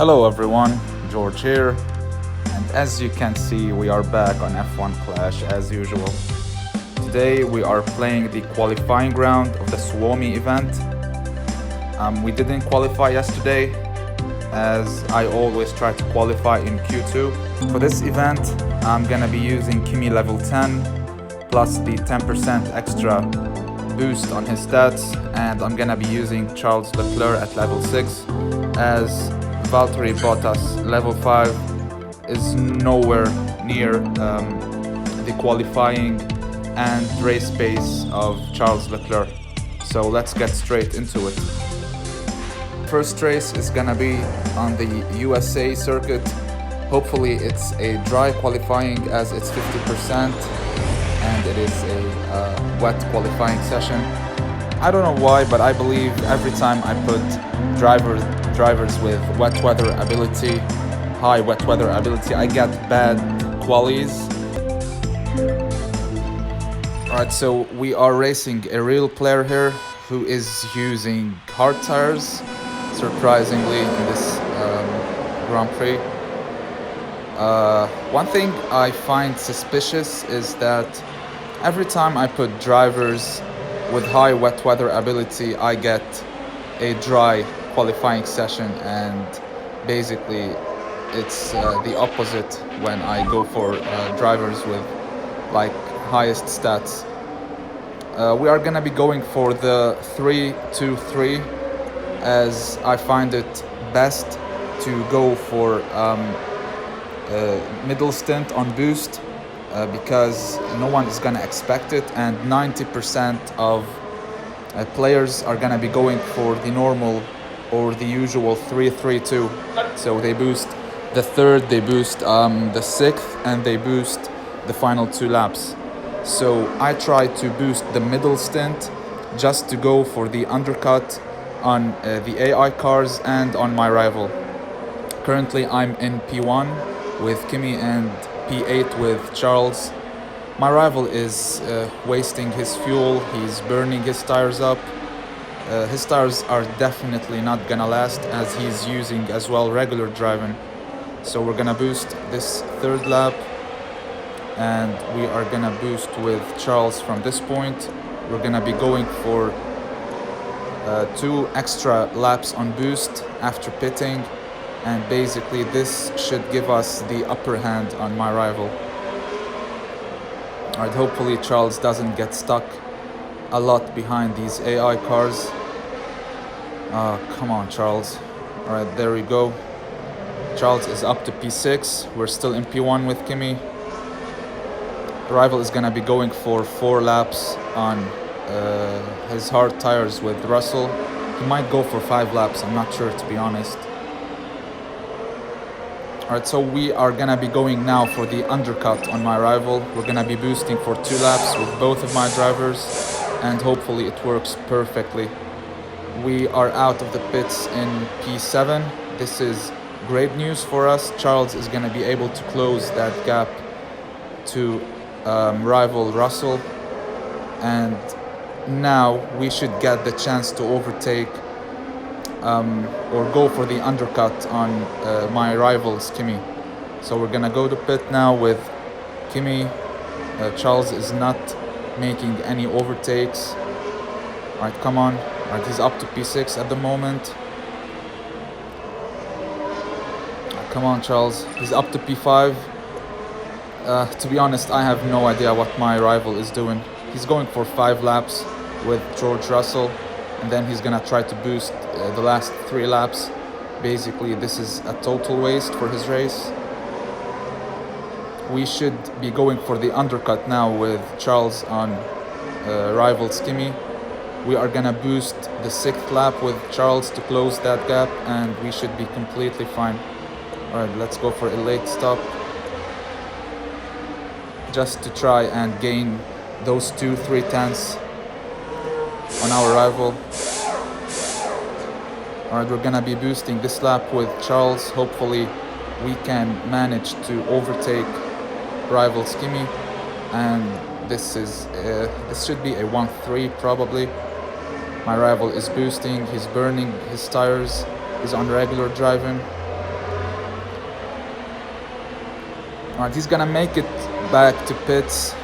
Hello everyone, George here, and as you can see we are back on F1 Clash as usual. Today we are playing the qualifying round of the Suomi event. We didn't qualify yesterday as I always try to qualify in Q2. For this event I'm gonna be using Kimi level 10 plus the 10% extra boost on his stats, and I'm gonna be using Charles Leclerc at level 6 as Valtteri Bottas level 5 is nowhere near the qualifying and race pace of Charles Leclerc. So let's get straight into it. First race is gonna be on the USA circuit. Hopefully it's a dry qualifying as it's 50% and it is a wet qualifying session. I don't know why, but I believe every time I put drivers with wet weather ability, high wet weather ability, I get bad qualies. Alright, so we are racing a real player here who is using hard tires, surprisingly, in this Grand Prix. One thing I find suspicious is that every time I put drivers with high wet weather ability, I get a dry qualifying session, and basically it's the opposite when I go for drivers with like highest stats. We are gonna be going for the 3-2-3 as I find it best to go for middle stint on boost because no one is gonna expect it, and 90% of players are gonna be going for the normal or the usual 3-3-2. So they boost the third, they boost the sixth, and they boost the final 2 laps. So I try to boost the middle stint just to go for the undercut on the AI cars and on my rival. Currently I'm in P1 with Kimi and P8 with Charles. My rival is wasting his fuel, he's burning his tires up. His tires are definitely not gonna last as he's using as well regular driving. So we're gonna boost this third lap and we are gonna boost with Charles from this point. We're gonna be going for 2 extra laps on boost after pitting, and basically this should give us the upper hand on my rival. Alright, hopefully Charles doesn't get stuck a lot behind these AI cars. Come on, Charles. Alright, there we go. Charles is up to P6. We're still in P1 with Kimi. The rival is gonna be going for 4 laps on his hard tires with Russell. He might go for 5 laps, I'm not sure, to be honest. Alright, so we are gonna be going now for the undercut on my rival. We're gonna be boosting for 2 laps with both of my drivers, and hopefully it works perfectly. We are out of the pits in P7. This is great news for us. Charles is gonna be able to close that gap to rival Russell, and now we should get the chance to overtake or go for the undercut on my rival's Kimi. So we're gonna go to pit now with Kimi. Charles is not making any overtakes. Alright, come on. Alright, he's up to P6 at the moment. Come on, Charles. He's up to P5. To be honest, I have no idea what my rival is doing. He's going for 5 laps with George Russell, and then he's gonna try to boost the last 3 laps. Basically, this is a total waste for his race. We should be going for the undercut now with Charles on rival's Kimi. We are gonna boost the 6th lap with Charles to close that gap, and we should be completely fine. Alright, let's go for a late stop just to try and gain those 2-3 tenths on our rival. Alright, we're gonna be boosting this lap with Charles. Hopefully we can manage to overtake rival's Kimi, and this should be a 1-3 probably. My rival is boosting, he's burning his tires, he's on regular driving. Alright, he's gonna make it back to pits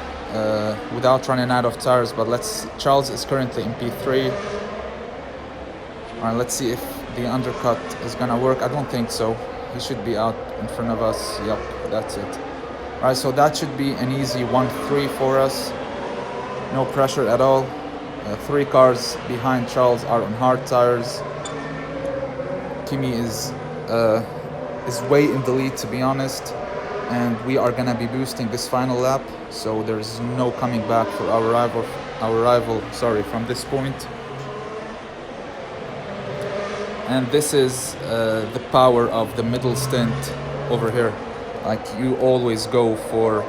without running out of tires, but Charles is currently in P3. Alright, let's see if the undercut is gonna work. I don't think so. He should be out in front of us. Yep, that's it. Alright, so that should be an easy 1-3 for us. No pressure at all. 3 cars behind Charles are on hard tires. Kimi is way in the lead, to be honest, and we are gonna be boosting this final lap, so there's no coming back for our rival, from this point. And this is the power of the middle stint over here. Like, you always go for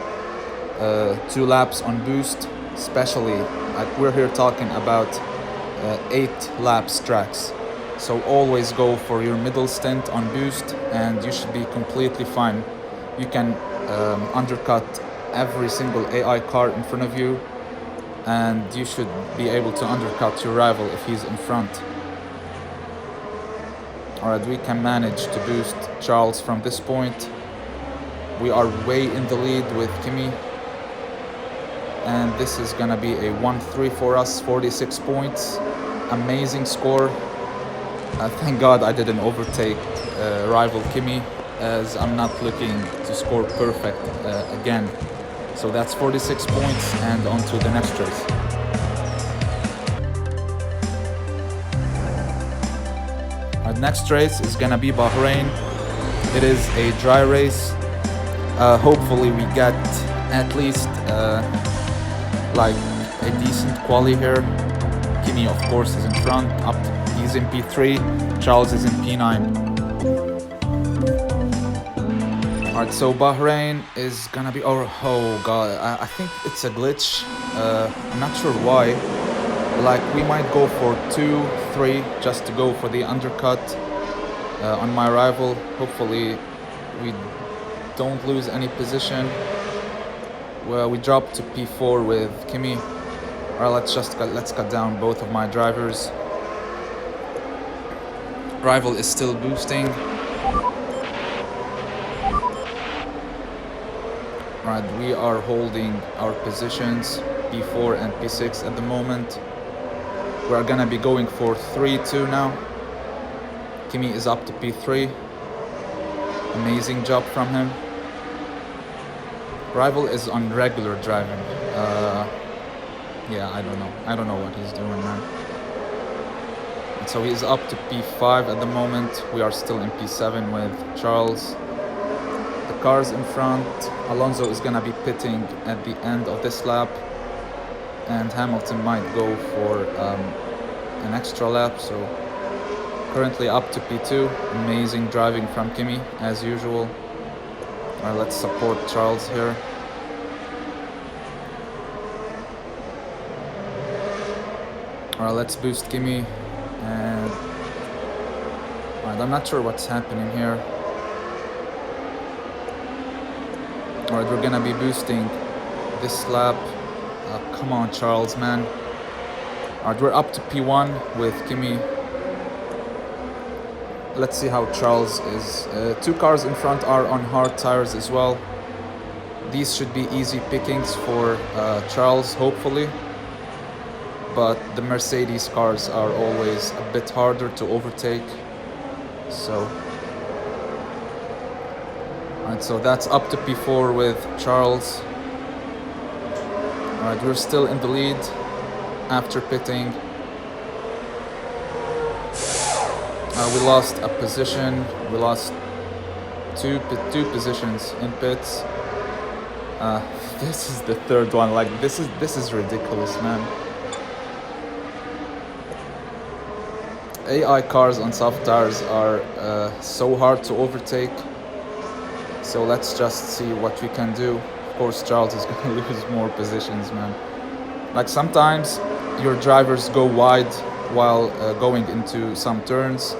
2 laps on boost, especially like we're here talking about 8 laps tracks. So always go for your middle stint on boost and you should be completely fine. You can undercut every single AI car in front of you, and you should be able to undercut your rival if he's in front. Alright, we can manage to boost Charles from this point. We are way in the lead with Kimi, and this is gonna be a 1-3 for us, 46 points. Amazing score. Thank God I didn't overtake rival Kimi, as I'm not looking to score perfect again. So that's 46 points, and on to the next race. Our next race is gonna be Bahrain. It is a dry race. Hopefully we get at least like a decent quali here. Kimi, of course, is in front. He's in P3. Charles is in P9. Alright, so Bahrain is gonna be... Oh god, I think it's a glitch. I'm not sure why. Like, we might go for 2-3 just to go for the undercut on my rival. Hopefully we don't lose any position. Well, we dropped to P4 with Kimi. Alright, let's cut down both of my drivers. Rival is still boosting. Alright, we are holding our positions, P4 and P6 at the moment. We're gonna be going for 3-2 now. Kimi is up to P3. Amazing job from him. Rival is on regular driving. Yeah, I don't know what he's doing, man. And so he's up to P5 at the moment. We are still in P7 with Charles. The cars in front. Alonso is gonna be pitting at the end of this lap, and Hamilton might go for an extra lap. So currently up to P2. Amazing driving from Kimi as usual. Alright, let's support Charles here. Alright, let's boost Kimi. And alright, I'm not sure what's happening here. Alright, we're gonna be boosting this lap. Come on, Charles, man. Alright, we're up to P1 with Kimi. Let's see how Charles is. 2 cars in front are on hard tires as well. These should be easy pickings for Charles, hopefully. But the Mercedes cars are always a bit harder to overtake. So, alright, so that's up to P4 with Charles. Alright, we're still in the lead after pitting. We lost a position. We lost two positions in pits. This is the 3rd one. Like, this is ridiculous, man. AI cars on soft tires are so hard to overtake. So let's just see what we can do. Of course, Charles is going to lose more positions, man. Like, sometimes your drivers go wide while going into some turns.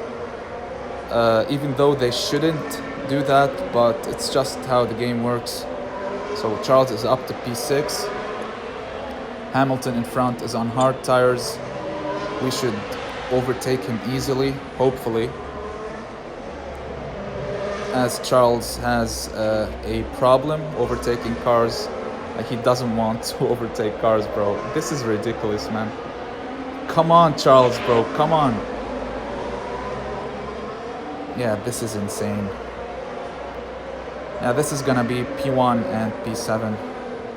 Even though they shouldn't do that, but it's just how the game works. So Charles is up to P6. Hamilton in front is on hard tires. We should overtake him easily, hopefully. as Charles has a problem overtaking cars. He doesn't want to overtake cars, bro. This is ridiculous, man. Come on, Charles, bro. Come on. Yeah, this is insane. Yeah, this is gonna be P1 and P7,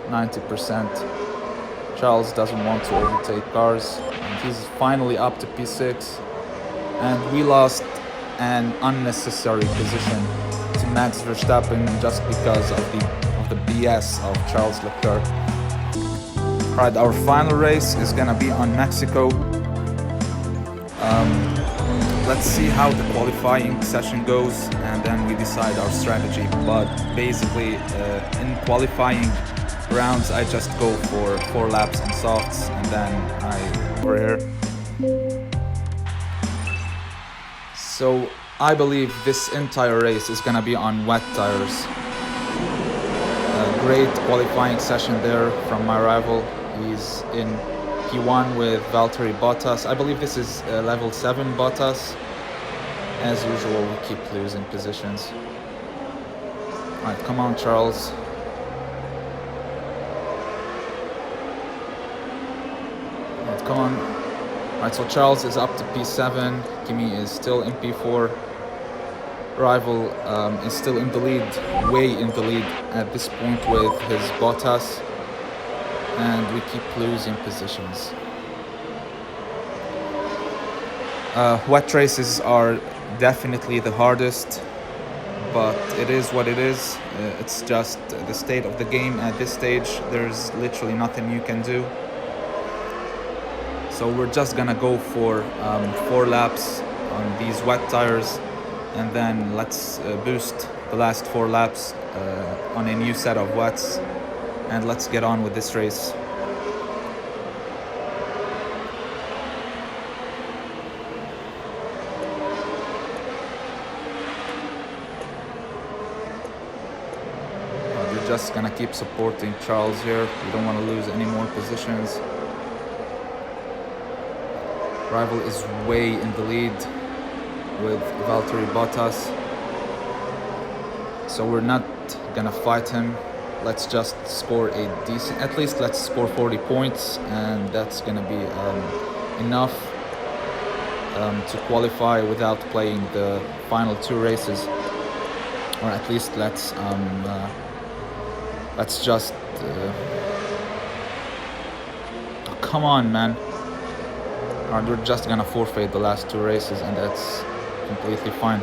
90%. Charles doesn't want to overtake cars, and he's finally up to P6. And we lost an unnecessary position to Max Verstappen just because of the BS of Charles Leclerc. Right, our final race is gonna be on Mexico. Let's see how the qualifying session goes, and then we decide our strategy. But basically, in qualifying rounds, I just go for 4 laps on softs, and then over here. So I believe this entire race is gonna be on wet tires. A great qualifying session there from my rival. He's in P1 with Valtteri Bottas. I believe this is level 7 Bottas. As usual, we keep losing positions. Alright, come on, Charles. Alright, come on. Alright, so Charles is up to P7. Kimi is still in P4. Rival is still in the lead, way in the lead at this point with his Bottas. And we keep losing positions. Wet races are definitely the hardest, but it is what it is. It's just the state of the game at this stage. There's literally nothing you can do. So we're just gonna go for 4 laps on these wet tires, and then let's boost the last 4 laps on a new set of wets. And let's get on with this race. We're just gonna keep supporting Charles here. We don't want to lose any more positions. Rival is way in the lead with Valtteri Bottas. So we're not gonna fight him. Let's just score a decent, at least let's score 40 points, and that's gonna be enough to qualify without playing the final 2 races. Or at least let's just oh, come on, man. Alright, we're just gonna forfeit the last 2 races, and that's completely fine.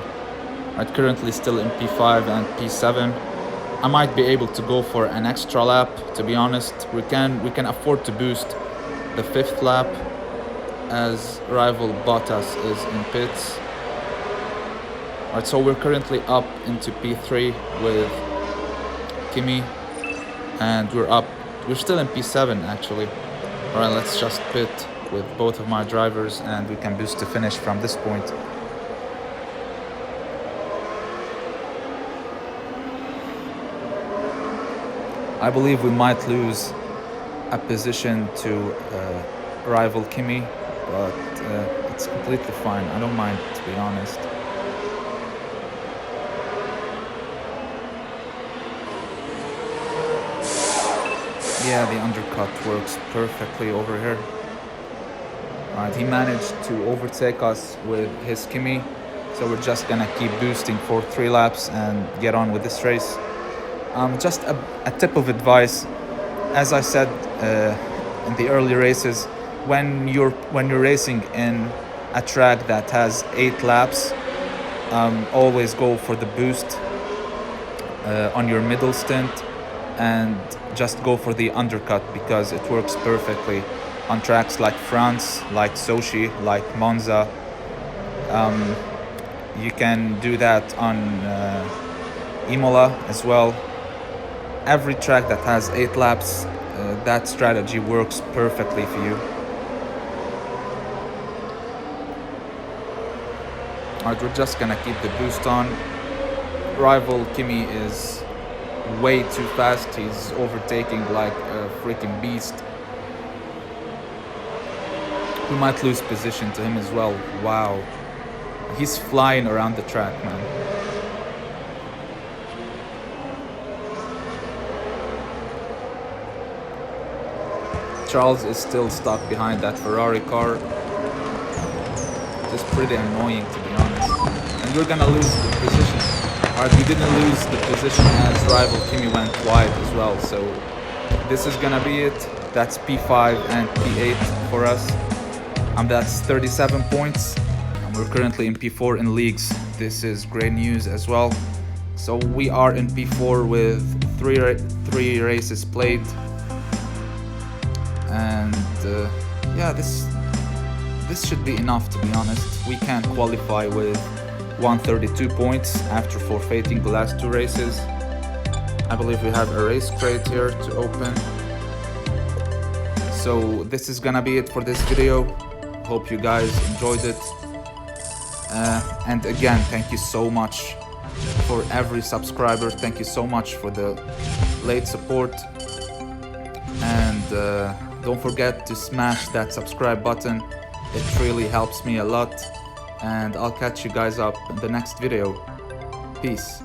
Right, currently still in P5 and P7. I might be able to go for an extra lap, to be honest. We can afford to boost the 5th lap as rival Bottas is in pits. Alright, so we're currently up into P3 with Kimi, and we're still in P7 actually. Alright, let's just pit with both of my drivers, and we can boost to finish from this point. I believe we might lose a position to rival Kimi, but it's completely fine. I don't mind, to be honest. Yeah, the undercut works perfectly over here. Alright, he managed to overtake us with his Kimi, so we're just gonna keep boosting for 3 laps and get on with this race. Just a tip of advice, as I said in the early races, when you're racing in a track that has 8 laps, always go for the boost on your middle stint, and just go for the undercut because it works perfectly on tracks like France, like Sochi, like Monza. You can do that on Imola as well. Every track that has 8 laps, that strategy works perfectly for you. Alright, we're just gonna keep the boost on. Rival Kimi is way too fast. He's overtaking like a freaking beast. We might lose position to him as well. Wow. He's flying around the track, man. Charles is still stuck behind that Ferrari car. Just pretty annoying, to be honest. And we're gonna lose the position. Alright, we didn't lose the position as rival Kimi went wide as well, so this is gonna be it. That's P5 and P8 for us. That's 37 points. And we're currently in P4 in leagues. This is great news as well. So we are in P4 with three races played. And yeah, this should be enough, to be honest. We can qualify with 132 points after forfeiting the last 2 races. I believe we have a race crate here to open. So this is gonna be it for this video. Hope you guys enjoyed it. And again, thank you so much for every subscriber. Thank you so much for the late support. And don't forget to smash that subscribe button. It really helps me a lot. And I'll catch you guys up in the next video. Peace.